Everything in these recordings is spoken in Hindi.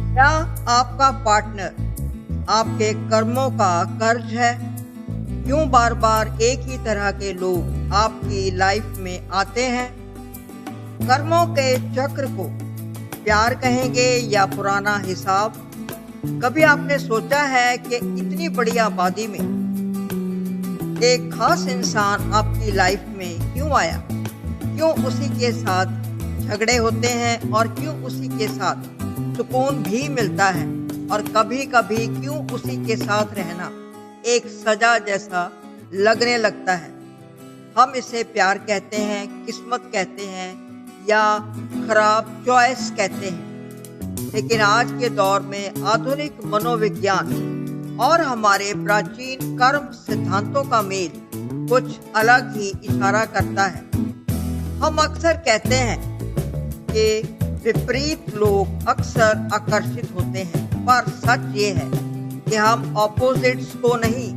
क्या आपका पार्टनर आपके कर्मों का कर्ज है? क्यों बार बार एक ही तरह के लोग आपकी लाइफ में आते हैं? कर्मों के चक्र को प्यार कहेंगे या पुराना हिसाब? कभी आपने सोचा है कि इतनी बड़ी आबादी में एक खास इंसान आपकी लाइफ में क्यों आया? क्यों उसी के साथ झगड़े होते हैं और क्यों उसी के साथ सुकून भी मिलता है? और कभी कभी क्यों उसी के साथ रहना एक सजा जैसा लगने लगता है? हम इसे प्यार कहते हैं, किस्मत कहते हैं या खराब चॉइस कहते हैं। लेकिन आज के दौर में आधुनिक मनोविज्ञान और हमारे प्राचीन कर्म सिद्धांतों का मेल कुछ अलग ही इशारा करता है। हम अक्सर कहते हैं कि विपरीत लोग अक्सर आकर्षित होते हैं, पर सच ये है कि हम ऑपोजिट्स को नहीं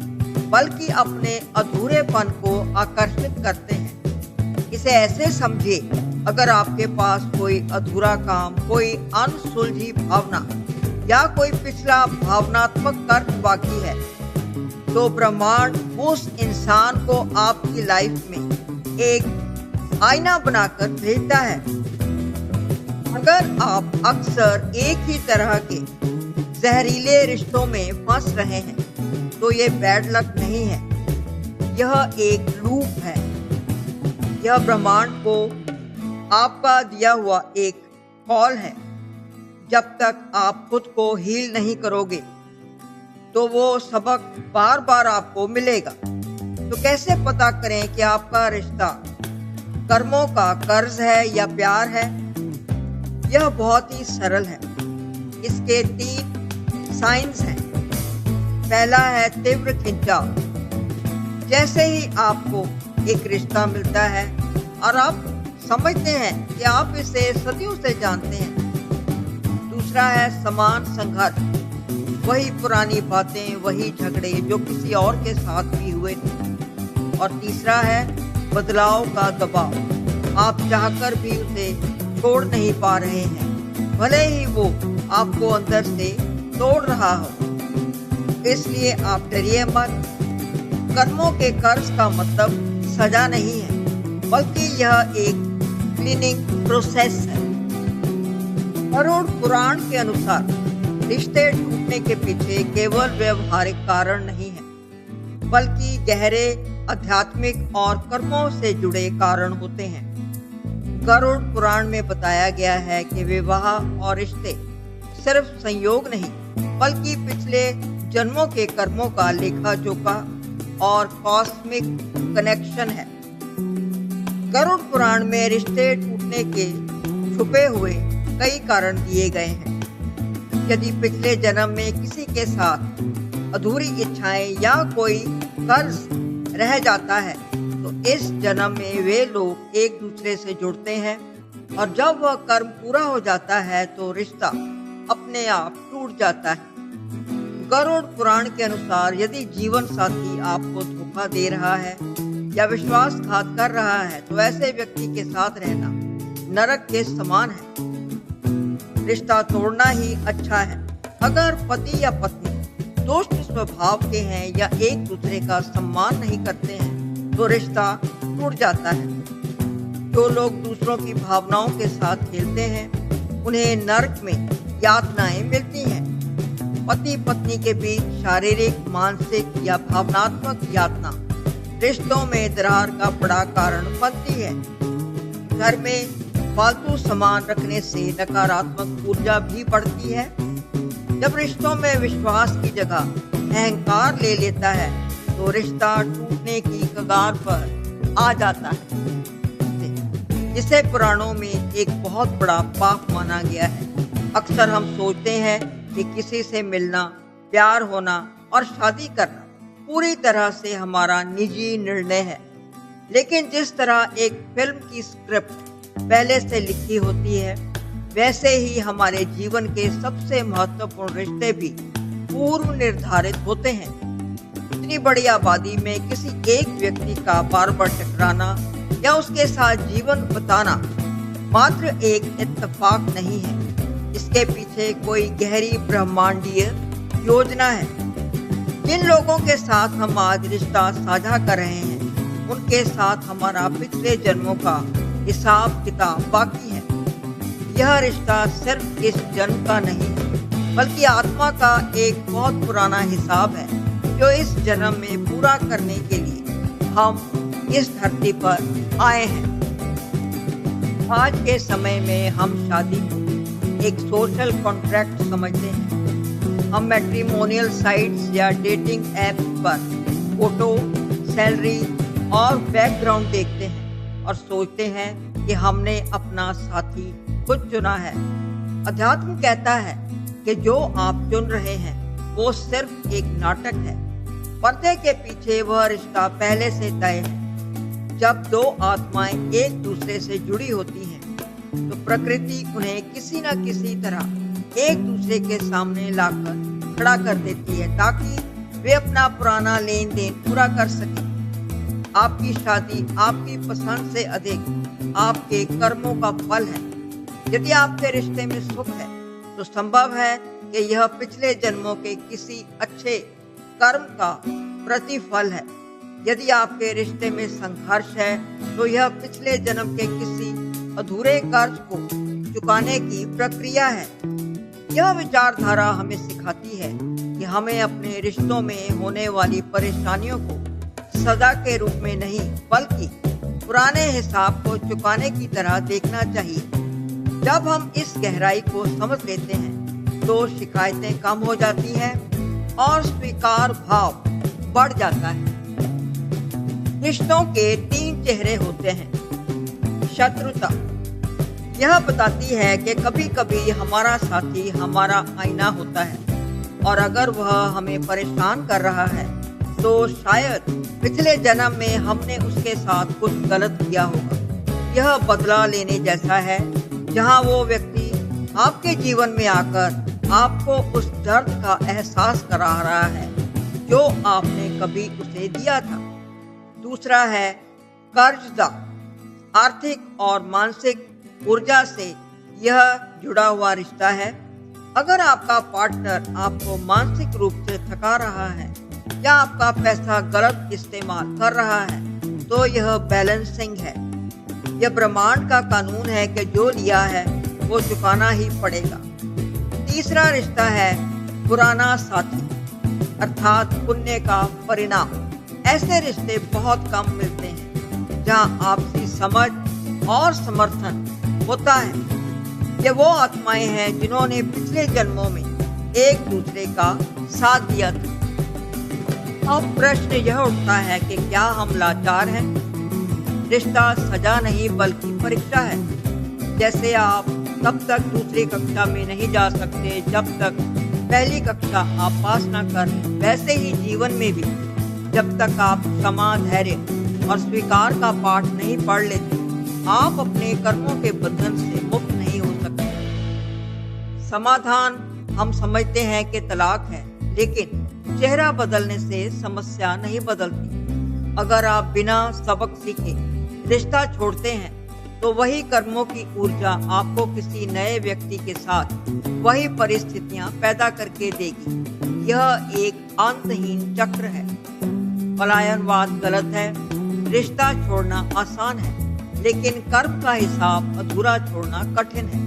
बल्कि अपने अधूरेपन को आकर्षित करते हैं। इसे ऐसे समझिए, अगर आपके पास कोई अधूरा काम, कोई अनसुलझी भावना या कोई पिछला भावनात्मक कर्ज बाकी है, तो ब्रह्मांड उस इंसान को आपकी लाइफ में एक आईना बनाकर भेजता है। अगर आप अक्सर एक ही तरह के जहरीले रिश्तों में फंस रहे हैं, तो ये बैड लक नहीं है, यह एक लूप है। यह ब्रह्मांड को आपका दिया हुआ एक कॉल है। जब तक आप खुद को हील नहीं करोगे, तो वो सबक बार बार आपको मिलेगा। तो कैसे पता करें कि आपका रिश्ता कर्मों का कर्ज है या प्यार है? यह बहुत ही सरल है। इसके 3 साइंस हैं। पहला है तीव्र खिंचाव। जैसे ही आपको एक रिश्ता मिलता है और आप समझते हैं कि आप इसे सदियों से जानते हैं। दूसरा है समान संघर्ष। वही पुरानी बातें, वही झगड़े जो किसी और के साथ भी हुए थे। और तीसरा है बदलाव का दबाव। आप चाहकर भी उसे छोड़ नहीं पा रहे हैं, भले ही वो आपको अंदर से तोड़ रहा हो। इसलिए आप डरिए मत। कर्मों के कर्ज का मतलब सजा नहीं है, बल्कि यह एक क्लीनिंग प्रोसेस है। गरुड़ पुराण के अनुसार रिश्ते टूटने के पीछे केवल व्यवहारिक कारण नहीं है, बल्कि गहरे आध्यात्मिक और कर्मों से जुड़े कारण होते हैं। गरुड़ पुराण में बताया गया है कि विवाह और रिश्ते सिर्फ संयोग नहीं, बल्कि पिछले जन्मों के कर्मों का लेखा जोखा और कॉस्मिक कनेक्शन है। गरुड़ पुराण में रिश्ते टूटने के छुपे हुए कई कारण दिए गए हैं। यदि पिछले जन्म में किसी के साथ अधूरी इच्छाएं या कोई कर्ज रह जाता है, तो इस जन्म में वे लोग एक दूसरे से जुड़ते हैं और जब वह कर्म पूरा हो जाता है तो रिश्ता अपने आप टूट जाता है। गरुड़ पुराण के अनुसार यदि जीवन साथी आपको धोखा दे रहा है या विश्वासघात कर रहा है, तो ऐसे व्यक्ति के साथ रहना नरक के समान है। रिश्ता तोड़ना ही अच्छा है। अगर पति या पत्नी दुष्ट स्वभाव के हैं या एक दूसरे का सम्मान नहीं करते हैं, तो रिश्ता टूट जाता है। जो लोग दूसरों की भावनाओं के साथ खेलते हैं, उन्हें नरक में यातनाएं मिलती हैं। पति पत्नी के बीच शारीरिक, मानसिक या भावनात्मक यातना रिश्तों में दरार का बड़ा कारण बनती है। घर में फालतू सामान रखने से नकारात्मक ऊर्जा भी बढ़ती है। जब रिश्तों में विश्वास की जगह अहंकार ले लेता है, तो रिश्ता टूटने की कगार पर आ जाता है, जिसे पुराणों में एक बहुत बड़ा पाप माना गया है। अक्सर हम सोचते हैं कि किसी से मिलना, प्यार होना और शादी करना पूरी तरह से हमारा निजी निर्णय है। लेकिन जिस तरह एक फिल्म की स्क्रिप्ट पहले से लिखी होती है, वैसे ही हमारे जीवन के सबसे महत्वपूर्ण रिश्ते भी पूर्व निर्धारित होते हैं। इतनी बड़ी आबादी में किसी एक व्यक्ति का बार बार टकराना या उसके साथ जीवन बिताना मात्र एक इत्तेफाक नहीं है, इसके पीछे कोई गहरी ब्रह्मांडीय योजना है। जिन लोगों के साथ हम आज रिश्ता साझा कर रहे हैं, उनके साथ हमारा पिछले जन्मों का हिसाब किताब बाकी है। यह रिश्ता सिर्फ इस जन्म का नहीं, बल्कि आत्मा का एक बहुत पुराना हिसाब है, जो इस जन्म में पूरा करने के लिए हम इस धरती पर आए हैं। आज के समय में हम शादी को एक सोशल कॉन्ट्रैक्ट समझते हैं। हम मैट्रिमोनियल साइट्स या डेटिंग ऐप्स पर फोटो, सैलरी और बैकग्राउंड देखते हैं और सोचते हैं कि हमने अपना साथी खुद चुना है। अध्यात्म कहता है कि जो आप चुन रहे हैं वो सिर्फ एक नाटक है। पर्दे के पीछे वह रिश्ता पहले से तय है। जब दो आत्माएं एक दूसरे से जुड़ी होती हैं, तो प्रकृति उन्हें किसी न किसी तरह एक दूसरे के सामने लाकर खड़ा कर देती है, ताकि वे अपना पुराना लेन देन पूरा कर सकें। आपकी शादी आपकी पसंद से अधिक आपके कर्मों का फल है। यदि आपके रिश्ते में सुख है, तो संभव है कि यह पिछले जन्मों के किसी अच्छे कर्म का प्रतिफल है। यदि आपके रिश्ते में संघर्ष है, तो यह पिछले जन्म के किसी अधूरे कर्ज को चुकाने की प्रक्रिया है। यह विचारधारा हमें सिखाती है कि हमें अपने रिश्तों में होने वाली परेशानियों को सजा के रूप में नहीं, बल्कि पुराने हिसाब को चुकाने की तरह देखना चाहिए। जब हम इस गहराई को समझ लेते हैं, तो शिकायतें कम हो जाती हैं और स्वीकार भाव बढ़ जाता है। रिश्तों के 3 चेहरे होते हैं। शत्रुता यह बताती है कि कभी कभी हमारा साथी हमारा आईना होता है, और अगर वह हमें परेशान कर रहा है, तो शायद पिछले जन्म में हमने उसके साथ कुछ गलत किया होगा। यह बदला लेने जैसा है, जहां वो व्यक्ति आपके जीवन में आकर आपको उस दर्द का एहसास करा रहा है जो आपने कभी उसे दिया था। दूसरा है कर्जदार। आर्थिक और मानसिक ऊर्जा से यह जुड़ा हुआ रिश्ता है। अगर आपका पार्टनर आपको मानसिक रूप से थका रहा है या आपका पैसा गलत इस्तेमाल कर रहा है, तो यह बैलेंसिंग है। यह ब्रह्मांड का कानून है कि जो लिया है वो चुकाना ही पड़ेगा। तीसरा रिश्ता है पुराना साथी, अर्थात पुण्य का परिणाम। ऐसे रिश्ते बहुत कम मिलते हैं जहां आपसी समझ और समर्थन होता है। ये वो आत्माएं हैं जिन्होंने पिछले जन्मों में एक दूसरे का साथ दिया था। अब प्रश्न यह उठता है कि क्या हम लाचार हैं? रिश्ता सजा नहीं, बल्कि परीक्षा है। जैसे आप तब तक दूसरी कक्षा में नहीं जा सकते जब तक पहली कक्षा आप पास ना कर, वैसे ही जीवन में भी जब तक आप क्षमा, धैर्य और स्वीकार का पाठ नहीं पढ़ लेते, आप अपने कर्मों के बंधन से मुक्त नहीं हो सकते। समाधान हम समझते हैं कि तलाक है, लेकिन चेहरा बदलने से समस्या नहीं बदलती। अगर आप बिना सबक सीखे रिश्ता छोड़ते हैं, तो वही कर्मों की ऊर्जा आपको किसी नए व्यक्ति के साथ वही परिस्थितियां पैदा करके देगी। यह एक अंतहीन चक्र है। पलायनवाद गलत है। रिश्ता छोड़ना आसान है, लेकिन कर्म का हिसाब अधूरा छोड़ना कठिन है।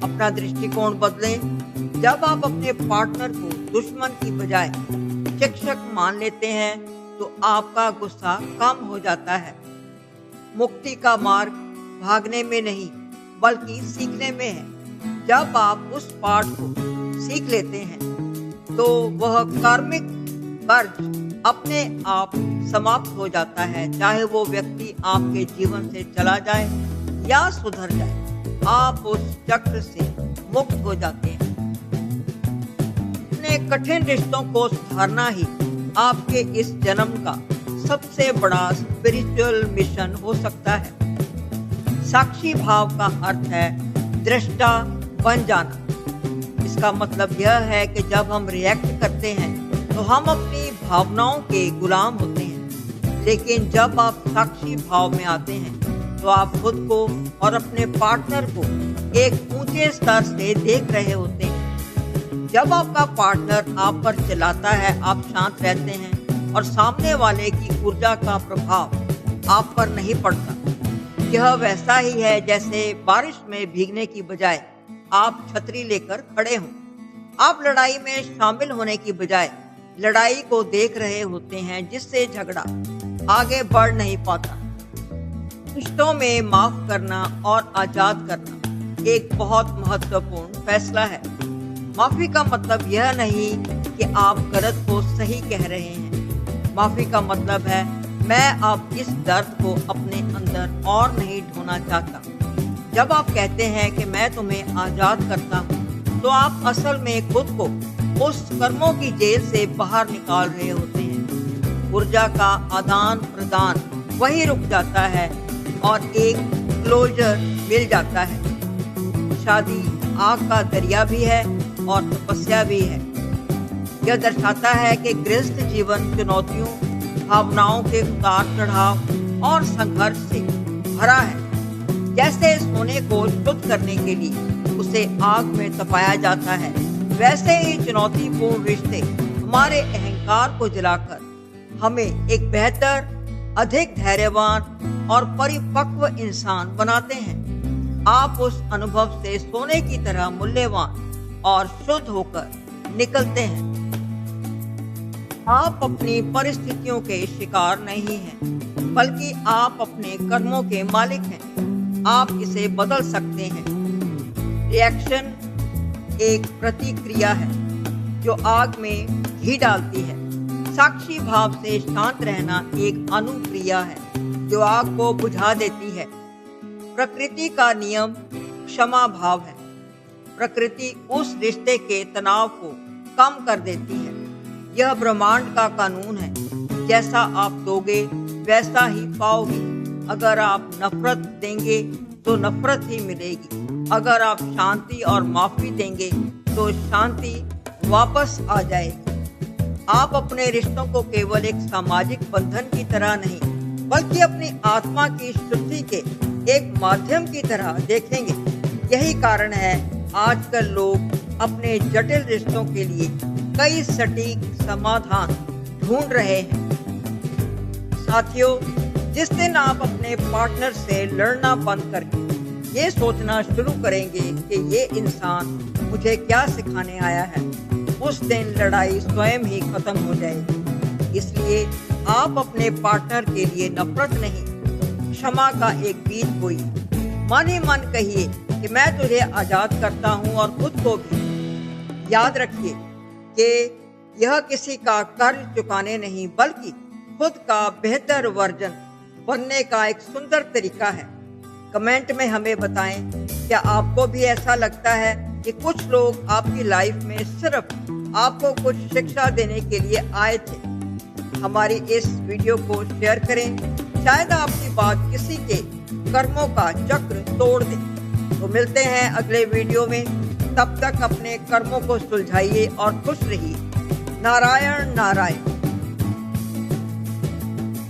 अपना दृष्टिकोण बदलें। जब आप अपने पार्टनर को दुश्मन की बजाय शिक्षक मान लेते हैं, तो आपका गुस्सा कम हो जाता है। मुक्ति का मार्ग भागने में नहीं, बल्कि सीखने में है। जब आप उस पाठ को सीख लेते हैं, तो वह कार्मिक कर्ज अपने आप समाप्त हो जाता है। चाहे वो व्यक्ति आपके जीवन से चला जाए या सुधर जाए, आप उस चक्र से मुक्त हो जाते हैं। अपने कठिन रिश्तों को सुधारना ही आपके इस जन्म का सबसे बड़ा स्पिरिचुअल मिशन हो सकता है। साक्षी भाव का अर्थ है दृष्टा बन जाना। इसका मतलब यह है कि जब हम रिएक्ट करते हैं, तो हम अपनी भावनाओं के गुलाम होते हैं। लेकिन जब आप साक्षी भाव में आते हैं, तो आप खुद को और अपने पार्टनर को एक ऊंचे ऊंचे स्तर से देख रहे होते हैं। जब आपका पार्टनर आप पर चिल्लाता है, आप शांत रहते हैं और सामने वाले की ऊर्जा का प्रभाव आप पर नहीं पड़ता। यह वैसा ही है जैसे बारिश में भीगने की बजाय आप छतरी लेकर खड़े हों। आप लड़ाई में शामिल होने की बजाय लड़ाई को देख रहे होते हैं, जिससे झगड़ा आगे बढ़ नहीं पाता। रिश्तों में माफ करना और आजाद करना एक बहुत महत्वपूर्ण फैसला है। माफी का मतलब यह नहीं कि आप गलत को सही कह रहे हैं। माफी का मतलब है मैं अब इस दर्द को अपने अंदर और नहीं ढोना चाहता। जब आप कहते हैं कि मैं तुम्हें आजाद करता हूँ, तो आप असल में खुद को उस कर्मों की जेल से बाहर निकाल रहे होते हैं। ऊर्जा का आदान प्रदान वहीं रुक जाता है और एक क्लोजर मिल जाता है। शादी आग का दरिया भी है और तपस्या भी है। यह दर्शाता है कि गृहस्थ जीवन चुनौतियों, भावनाओं के उतार चढ़ाव और संघर्ष से भरा है। जैसे सोने को शुद्ध करने के लिए उसे आग में तपाया जाता है, वैसे ही चुनौतीपूर्ण रिश्ते हमारे अहंकार को जलाकर हमें एक बेहतर, अधिक धैर्यवान और परिपक्व इंसान बनाते हैं। आप उस अनुभव से सोने की तरह मूल्यवान और शुद्ध होकर निकलते हैं। आप अपनी परिस्थितियों के शिकार नहीं हैं, बल्कि आप अपने कर्मों के मालिक हैं। आप इसे बदल सकते हैं। रिएक्शन एक प्रतिक्रिया है जो आग में घी डालती है। साक्षी भाव से शांत रहना एक अनुक्रिया है जो आग को बुझा देती है। प्रकृति का नियम क्षमा भाव है। प्रकृति उस रिश्ते के तनाव को कम कर देती है। यह ब्रह्मांड का कानून है, जैसा आप दोगे वैसा ही पाओगे। अगर आप नफरत देंगे तो नफरत ही मिलेगी। अगर आप शांति और माफी देंगे तो शांति वापस आ जाएगी। आप अपने रिश्तों को केवल एक सामाजिक बंधन की तरह नहीं, बल्कि अपनी आत्मा की शुद्धि के एक माध्यम की तरह देखेंगे। यही कारण है आजकल लोग अपने जटिल रिश्तों के लिए कई सटीक समाधान ढूंढ रहे हैं। साथियों, जिस दिन आप अपने पार्टनर से लड़ना बंद करके ये सोचना शुरू करेंगे कि ये इंसान मुझे क्या सिखाने आया है, उस दिन लड़ाई स्वयं ही खत्म हो जाएगी। इसलिए आप अपने पार्टनर के लिए नफरत नहीं, क्षमा का एक गीत बोइए। मन ही मन कहिए कि मैं तुझे आजाद करता हूँ, और खुद को भी याद रखिए कि यह किसी का कर्ज चुकाने नहीं, बल्कि खुद का बेहतर वर्जन बनने का एक सुंदर तरीका है। कमेंट में हमें बताएं, क्या आपको भी ऐसा लगता है कि कुछ लोग आपकी लाइफ में सिर्फ आपको कुछ शिक्षा देने के लिए आए थे? हमारी इस वीडियो को शेयर करें, शायद आपकी बात किसी के कर्मों का चक्र तोड़ दे। तो मिलते हैं अगले वीडियो में। तब तक अपने कर्मों को सुलझाइए और खुश रहिए। नारायण नारायण।